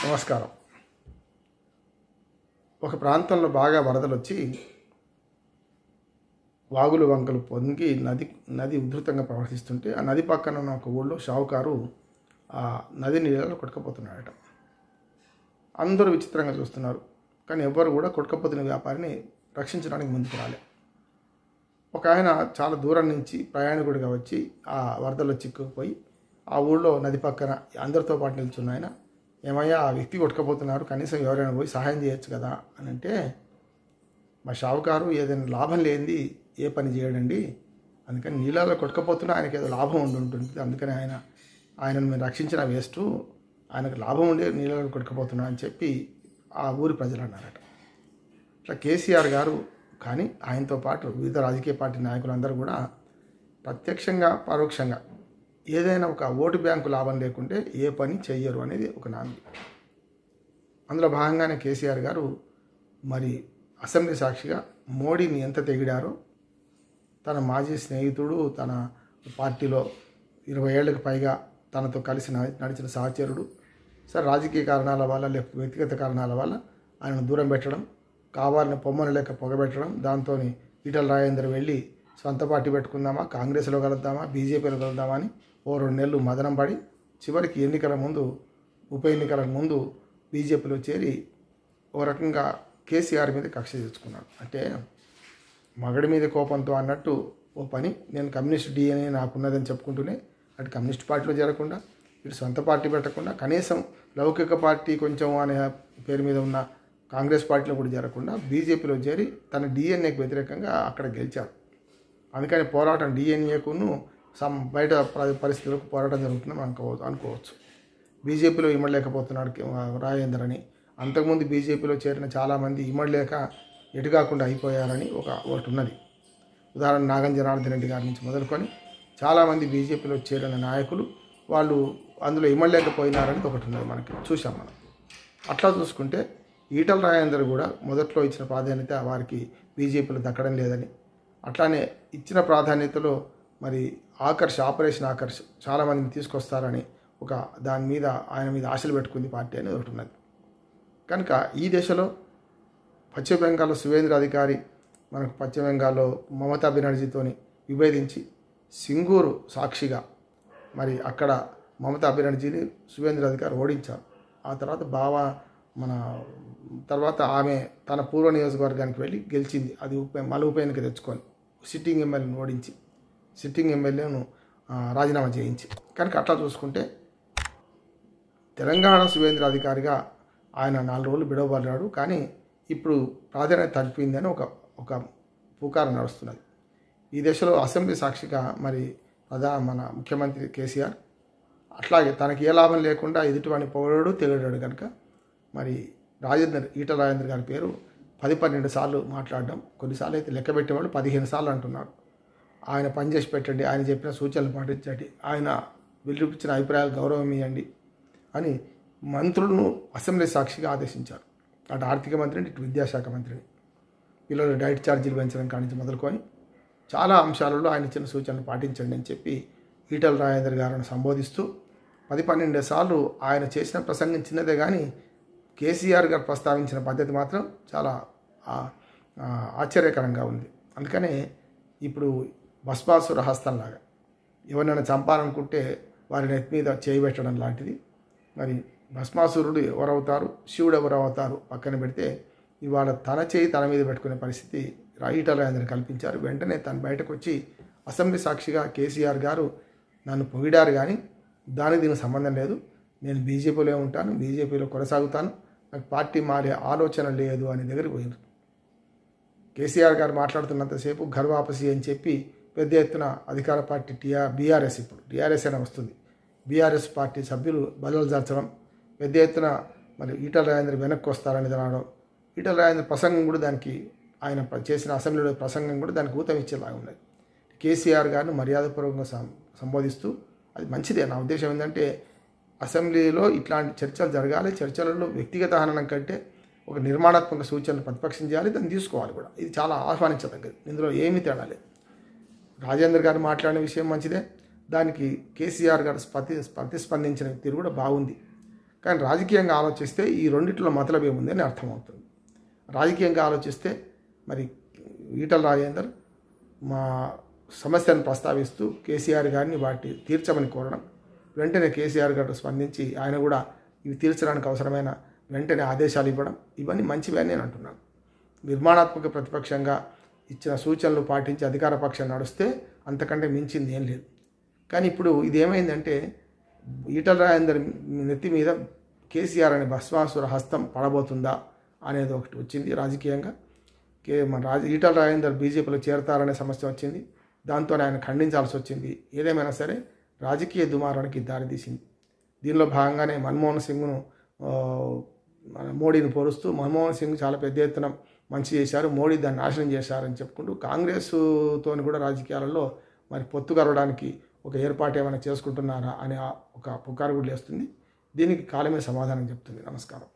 నమస్కారం. ఒక ప్రాంతంలో బాగా వరదలు వచ్చి వాగులు వంకలు పొంగి నది ఉధృతంగా ప్రవహిస్తుంటే ఆ నది పక్కన ఉన్న ఒక ఊళ్ళో షావుకారు ఆ నది నీళ్ళలో కొట్టుకుపోతున్నాడట. అందరూ విచిత్రంగా చూస్తున్నారు, కానీ ఎవ్వరు కూడా కొట్టుకుపోతున్న వ్యాపారిని రక్షించడానికి ముందుకు రాలే. ఒక ఆయన చాలా దూరం నుంచి ప్రయాణికుడిగా వచ్చి ఆ వరదలో చిక్కుకుపోయి ఆ ఊళ్ళో నది పక్కన అందరితో పాటు నిల్చున్న ఆయన, ఏమయ్యా ఆ వ్యక్తి కొట్టుకుపోతున్నారు, కనీసం ఎవరైనా పోయి సహాయం చేయొచ్చు కదా అని అంటే, మా షావుకారు ఏదైనా లాభం లేనిది ఏ పని చేయడండి, అందుకని నీళ్ళలో కొట్టుకుపోతున్నా ఆయనకి ఏదో లాభం ఉంటుంది, అందుకని ఆయనను మేము రక్షించిన వేస్ట్, ఆయనకు లాభం ఉండే నీళ్ళలో కొట్టుకుపోతున్నా అని చెప్పి ఆ ఊరి ప్రజలు అన్నారట. ఇట్లా కేసీఆర్ గారు కానీ ఆయనతో పాటు వివిధ రాజకీయ పార్టీ నాయకులందరూ కూడా ప్రత్యక్షంగా పరోక్షంగా ఏదైనా ఒక ఓటు బ్యాంకు లాభం లేకుంటే ఏ పని చెయ్యరు అనేది ఒక నాంది. అందులో భాగంగానే కేసీఆర్ గారు మరి అసెంబ్లీ సాక్షిగా మోడీని ఎంత తెగిడారో, తన మాజీ స్నేహితుడు, తన పార్టీలో 20 ఏళ్ళకి పైగా తనతో కలిసి నడిచిన సహచరుడు, సరే రాజకీయ కారణాల వల్ల లేకపోతే వ్యక్తిగత కారణాల వల్ల ఆయనను దూరం పెట్టడం, కావాలని పొమ్మను లేక పొగబెట్టడం, దాంతో ఈటల రాజేందర్ వెళ్ళి సొంత పార్టీ పెట్టుకుందామా, కాంగ్రెస్లో కలుద్దామా, బీజేపీలో కలుద్దామా అని 2 నెలలు మదనం పడి చివరికి ఉప ఎన్నికలకు ముందు బీజేపీలో చేరి ఓ రకంగా కేసీఆర్ మీద కక్ష తెచ్చుకున్నాడు. అంటే మగడి మీద కోపంతో అన్నట్టు ఓ పని, నేను కమ్యూనిస్ట్ డిఎన్ఏ నాకున్నదని చెప్పుకుంటూనే అటు కమ్యూనిస్ట్ పార్టీలో చేరకుండా, ఇటు సొంత పార్టీ పెట్టకుండా, కనీసం లౌకిక పార్టీ కొంచెం అనే పేరు మీద ఉన్న కాంగ్రెస్ పార్టీలో కూడా చేరకుండా బీజేపీలో చేరి తన డిఎన్ఏకి వ్యతిరేకంగా అక్కడ గెలిచాడు. అందుకని పోరాటం డిఎన్ఏకును బయట పరిస్థితులకు పోరాటం జరుగుతుందని అనుకోవచ్చు. బీజేపీలో ఇమ్మడలేకపోతున్నాడు రాజేందర్ అని, అంతకుముందు బీజేపీలో చేరిన చాలామంది ఇమ్మడలేక ఎటుకాకుండా అయిపోయారని ఒకటి ఉన్నది. ఉదాహరణ నాగం జనార్దన్ రెడ్డి గారి నుంచి మొదలుకొని చాలామంది బీజేపీలో చేరిన నాయకులు వాళ్ళు అందులో ఇమ్మడలేకపోయినారని ఒకటి ఉన్నది, మనకి చూసాం మనం. అట్లా చూసుకుంటే ఈటల రాజేందర్ కూడా మొదట్లో ఇచ్చిన ప్రాధాన్యత వారికి బీజేపీలో దక్కడం లేదని, అట్లానే ఇచ్చిన ప్రాధాన్యతలో మరి ఆపరేషన్ ఆకర్ష్ చాలామందిని తీసుకొస్తారని ఆయన మీద ఆశలు పెట్టుకుంది పార్టీ అనేది ఒకటి ఉన్నది. కనుక ఈ దశలో పశ్చిమ బెంగాల్లో సువేంద్ర అధికారి మనకు పశ్చిమ బెంగాల్లో మమతా బెనర్జీతోని విభేదించి సింగూరు సాక్షిగా మరి అక్కడ మమతా బెనర్జీని సువేంద్ర అధికారి ఓడించారు. ఆ తర్వాత ఆమె తన పూర్వ నియోజకవర్గానికి వెళ్ళి గెలిచింది. అది ఉప ఎన్నిక తెచ్చుకొని సిట్టింగ్ ఎమ్మెల్యేను ఓడించి, సిట్టింగ్ ఎమ్మెల్యేను రాజీనామా చేయించి. కనుక అట్లా చూసుకుంటే తెలంగాణ సువేంద్ర అధికారిగా ఆయన 4 రోజులు బిడవబడ్డాడు, కానీ ఇప్పుడు ప్రాధాన్యత తగ్గిపోయిందని ఒక పుకారు నడుస్తున్నది. ఈ దశలో అసెంబ్లీ సాక్షిగా మరి మన ముఖ్యమంత్రి కేసీఆర్ అట్లాగే తనకి ఏ లాభం లేకుండా ఎదుటివాడిని పొగడాడు తెగడాడు. కనుక మరి ఈటల రాజేందర్ గారి పేరు 10-12 సార్లు మాట్లాడడం, కొన్నిసార్లు అయితే లెక్క పెట్టేవాళ్ళు 15 సార్లు అంటున్నారు. ఆయన పనిచేసి పెట్టండి, ఆయన చెప్పిన సూచనలు పాటించండి, ఆయన వినిపించిన అభిప్రాయాలు గౌరవం ఇవ్వండి అని మంత్రులను అసెంబ్లీ సాక్షిగా ఆదేశించారు. అటు ఆర్థిక మంత్రిని, ఇటు విద్యాశాఖ మంత్రిని. పిల్లలు డైట్ ఛార్జీలు పెంచడం కానించి మొదలుకొని చాలా అంశాలలో ఆయన ఇచ్చిన సూచనలు పాటించండి అని చెప్పి ఈటల రాజేందర్ గారిని సంబోధిస్తూ 10-12 సార్లు ఆయన చేసిన ప్రసంగం చిన్నదే, కానీ కేసీఆర్ గారు ప్రస్తావించిన పద్ధతి మాత్రం చాలా ఆశ్చర్యకరంగా ఉంది. అందుకనే ఇప్పుడు భస్మాసుర హస్తంలాగా ఎవరినైనా చంపాలనుకుంటే వారి నెత్తి మీద చేయబెట్టడం లాంటిది. మరి భస్మాసురుడు ఎవరవుతారు, శివుడు ఎవరవుతారు పక్కన పెడితే ఇవాళ తన చేయి తన మీద పెట్టుకునే పరిస్థితి ఈటల రాజేందర్ కల్పించారు. వెంటనే తను బయటకు వచ్చి అసెంబ్లీ సాక్షిగా కేసీఆర్ గారు నన్ను పొగిడారు, కానీ దీనికి సంబంధం లేదు, నేను బీజేపీలో ఉంటాను, బీజేపీలో కొనసాగుతాను, నాకు పార్టీ మారే ఆలోచన లేదు అని దగ్గరికి పోయింది. కేసీఆర్ గారు మాట్లాడుతున్నంతసేపు ఘర్ వాపసీ అని చెప్పి పెద్ద ఎత్తున అధికార పార్టీ బీఆర్ఎస్, ఇప్పుడు టీఆర్ఎస్ అయినా వస్తుంది, బీఆర్ఎస్ పార్టీ సభ్యులు బదులు జరచడం, పెద్ద ఎత్తున మరి ఈటల రాజేందర్ వెనక్కి వస్తారని రావడం, ఈటల రాజేందర్ ప్రసంగం కూడా దానికి ఆయన చేసిన అసెంబ్లీలో ప్రసంగం కూడా దానికి ఊతం ఇచ్చేలాగా ఉన్నది. కేసీఆర్ గారిని మర్యాదపూర్వకంగా సంబోధిస్తూ అది మంచిదే. నా ఉద్దేశం ఏంటంటే అసెంబ్లీలో ఇట్లాంటి చర్చలు జరగాలి, చర్చలలో వ్యక్తిగత హననం కంటే ఒక నిర్మాణాత్మక సూచనలు ప్రతిపక్షం చేయాలి, దాన్ని తీసుకోవాలి కూడా. ఇది చాలా ఆహ్వానించదగ్గది, ఇందులో ఏమీ తేడా లేదు. రాజేందర్ గారు మాట్లాడిన విషయం మంచిదే, దానికి కేసీఆర్ గారు ప్రతిస్పందించిన తీరు కూడా బాగుంది. కానీ రాజకీయంగా ఆలోచిస్తే ఈ రెండిట్లో మతలబ్ ఏముంది అని అర్థమవుతుంది. రాజకీయంగా ఆలోచిస్తే మరి ఈటల రాజేందర్ మా సమస్యను ప్రస్తావిస్తూ కేసీఆర్ గారిని వాటి తీర్చమని కోరడం, వెంటనే కేసీఆర్ గారు స్పందించి ఆయన కూడా ఇవి తీర్చడానికి అవసరమైన వెంటనే ఆదేశాలు ఇవ్వడం, ఇవన్నీ మంచివే అని నేను అంటున్నాను. నిర్మాణాత్మక ప్రతిపక్షంగా ఇచ్చిన సూచనలు పాటించి అధికార పక్షం నడిస్తే అంతకంటే మించింది ఏం లేదు. కానీ ఇప్పుడు ఇది ఏమైందంటే ఈటల రాజేందర్ నెత్తి మీద కేసీఆర్ అనే భస్మాసుర హస్తం పడబోతుందా అనేది ఒకటి వచ్చింది రాజకీయంగా. ఈటల రాజేందర్ బీజేపీలో చేరతారనే సమస్య వచ్చింది. దాంతో ఆయన ఖండించాల్సి వచ్చింది. ఏదేమైనా సరే రాజకీయ దుమారానికి దారితీసింది. దీనిలో భాగంగానే మన్మోహన్ సింగ్ను మోడీని పోరుస్తూ మన్మోహన్ సింగ్ చాలా పెద్ద ఎత్తున మంచి చేశారు, మోడీ దాన్ని నాశనం చేశారని చెప్పుకుంటూ కాంగ్రెస్తో కూడా రాజకీయాలలో మరి పొత్తు కలవడానికి ఒక ఏర్పాటు ఏమైనా చేసుకుంటున్నారా అనే ఒక పుకారు కూడా లేస్తుంది. దీనికి కాలమే సమాధానం చెప్తుంది. నమస్కారం.